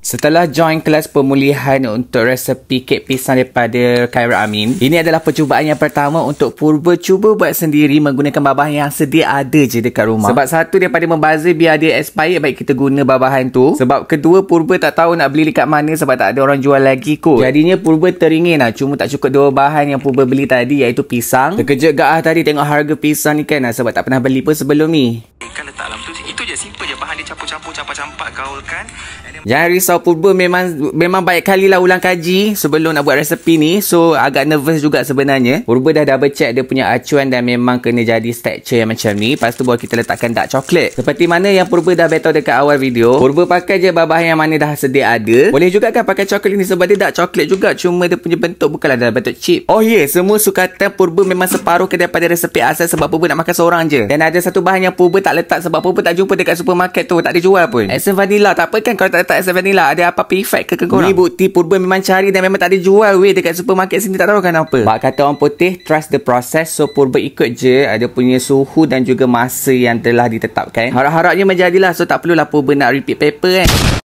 Setelah join kelas pemulihan untuk resepi kek pisang daripada Khairul Amin, ini adalah percubaan yang pertama untuk Purba cuba buat sendiri menggunakan bahan yang sedia ada je dekat rumah. Sebab satu, daripada membazir biar dia expired, baik kita guna bahan tu. Sebab kedua, Purba tak tahu nak beli dekat mana sebab tak ada orang jual lagi kot. Jadinya Purba teringin lah, cuma tak cukup dua bahan yang Purba beli tadi, iaitu pisang. Terkejut gak tadi tengok harga pisang ni kan, sebab tak pernah beli pun sebelum ni. Kan letak dalam tu, itu je, simple je. Bahan dia campur-campur, campak-campak, gaulkan. Jangan risau, Purba memang baik kali lah ulang kaji sebelum nak buat resepi ni. So agak nervous juga sebenarnya. Purba dah double check dia punya acuan dan memang kena jadi texture yang macam ni. Lepas tu baru kita letakkan dark coklat. Seperti mana yang Purba dah beritahu dekat awal video, Purba pakai je bahan yang mana dah sedia ada. Boleh juga kan pakai coklat ni sebab dia dark coklat juga, cuma dia punya bentuk bukanlah dalam bentuk chip. Oh yeah, semua sukatan Purba memang separuh ke daripada resepi asal sebab Purba nak makan seorang je. Dan ada satu bahan yang Purba tak letak sebab Purba tak jumpa dekat supermarket tu, tak dijual pun. Essence vanilla. Tak apa kan kalau tak letak essence vanilla, ada apa-apa efek ke korang? Ni bukti Purba memang cari dan memang tak dijual weh dekat supermarket sini, tak tahu kenapa. Bak kata orang putih, trust the process. So Purba ikut je ada punya suhu dan juga masa yang telah ditetapkan. Harap-harapnya menjadilah. So tak perlulah Purba nak repeat paper kan.